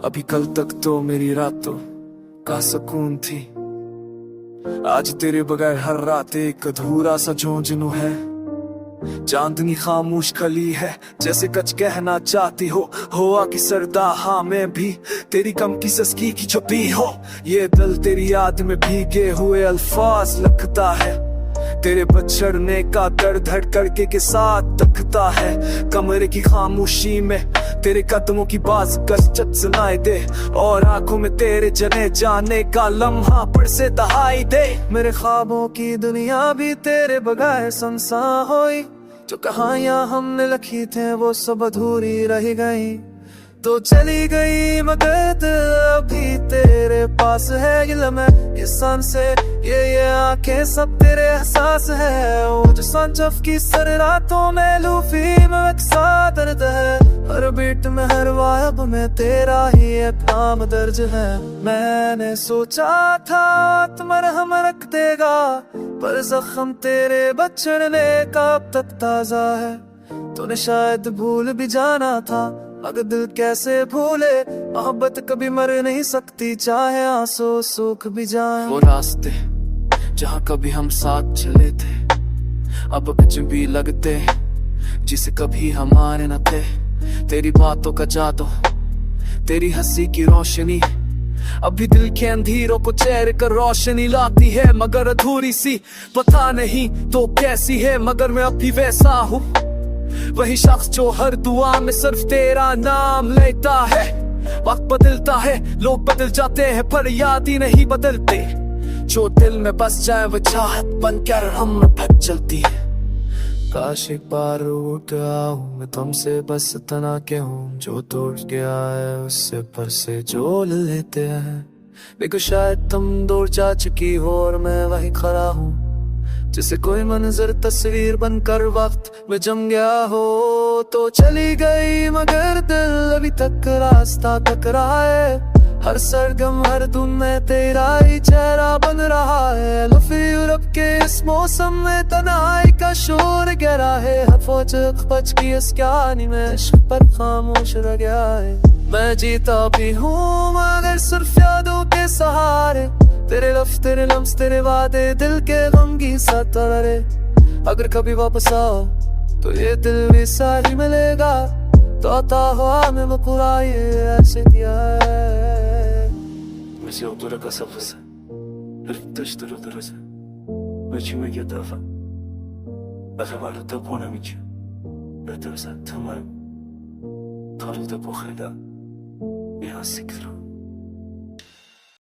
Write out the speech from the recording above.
अभी कल तक तो मेरी रातों का सुकून थी, आज तेरे बगैर हर रात एक अधूरा सा झोंझनू है। चांदनी खामोश खली है, जैसे कुछ कहना चाहती हो आकी सरदा हाँ मैं भी तेरी कम की सस्की की छुपी हो। ये दिल तेरी याद में भीगे हुए अल्फाज लगता है, तेरे बछड़ने का दर्द धड़कड़के के साथ तकता है। कमरे की खामोशी में तेरे कदमों की बाज गश्चत सुनाई दे, और आंखों में तेरे जने जाने का लम्हा पर से दहाई दे। मेरे ख्वाबों की दुनिया भी तेरे बगैर सुनसान होई, जो कहानियां हमने लिखी थे वो सब अधूरी रह गई। तो चली गई मगर दिल अभी तेरे पास है, ये लम्हे ये सांसें ये आंखें सब तेरे एहसास है। वो जो सांझफ की सर रातों में लूफी में एक सा दर्द है, हर बीट में हर वायब में तेरा ही एक नाम दर्ज है। मैंने सोचा था मरहम रख देगा, पर जख्म तेरे बचड़ने का अब तक ताजा है। तूने शायद भूल भी जाना था, मगर दिल कैसे भूले, मोहब्बत कभी मर नहीं सकती चाहे आंसू सूख भी जाए। वो रास्ते जहाँ कभी हम साथ चले थे अब कुछ भी लगते जिसे कभी हमारे न थे। तेरी बातों का जादू तेरी हंसी की रोशनी अभी दिल के अंधेरों को चेहरे कर रोशनी लाती है, मगर अधूरी सी पता नहीं तो कैसी है। मगर मैं अभी वैसा हूँ, वही शख्स जो हर दुआ में सिर्फ तेरा नाम लेता है। वक्त बदलता है, लोग बदल जाते हैं, पर याद ही नहीं बदलते। जो दिल में बस जाए वो चाहत बनकर हम भटक चलती है। काश एक बार उठ आऊं मैं तुमसे, बस इतना कहूं जो टूट गया है उससे पर से जोड़ लेते हैं। देखो शायद तुम दूर जा चुकी हो और मैं वही खड़ा हूँ, जिसे कोई मंजर तस्वीर बनकर वक्त में जम गया हो। तो चली गई मगर दिल अभी तक रास्ता तक रहा है, हर सरगम हर धुन में तेरा ही चेहरा बन रहा है। लुफी यूरोप के इस मौसम में तन्हाई का शोर गहरा है, हफोच बच की इस कहानी में इश्क पर खामोश रह गया है। मैं जीता भी हूँ मगर सिर्फ यादों के सहारे, तेरे लफ्ज़ तेरे लम्स तेरे वादे दिल के गमगी सतारे। अगर कभी वापस आओ तो ये दिल भी सारी मिलेगा, तो आता हुआ में वो पूरा ये ऐसे दिया है। Mas eu adoro essa voz, refletir o rosa, mas eu me guiava. A trabalho da boa noite, a terça também, todo da porrada, e assim que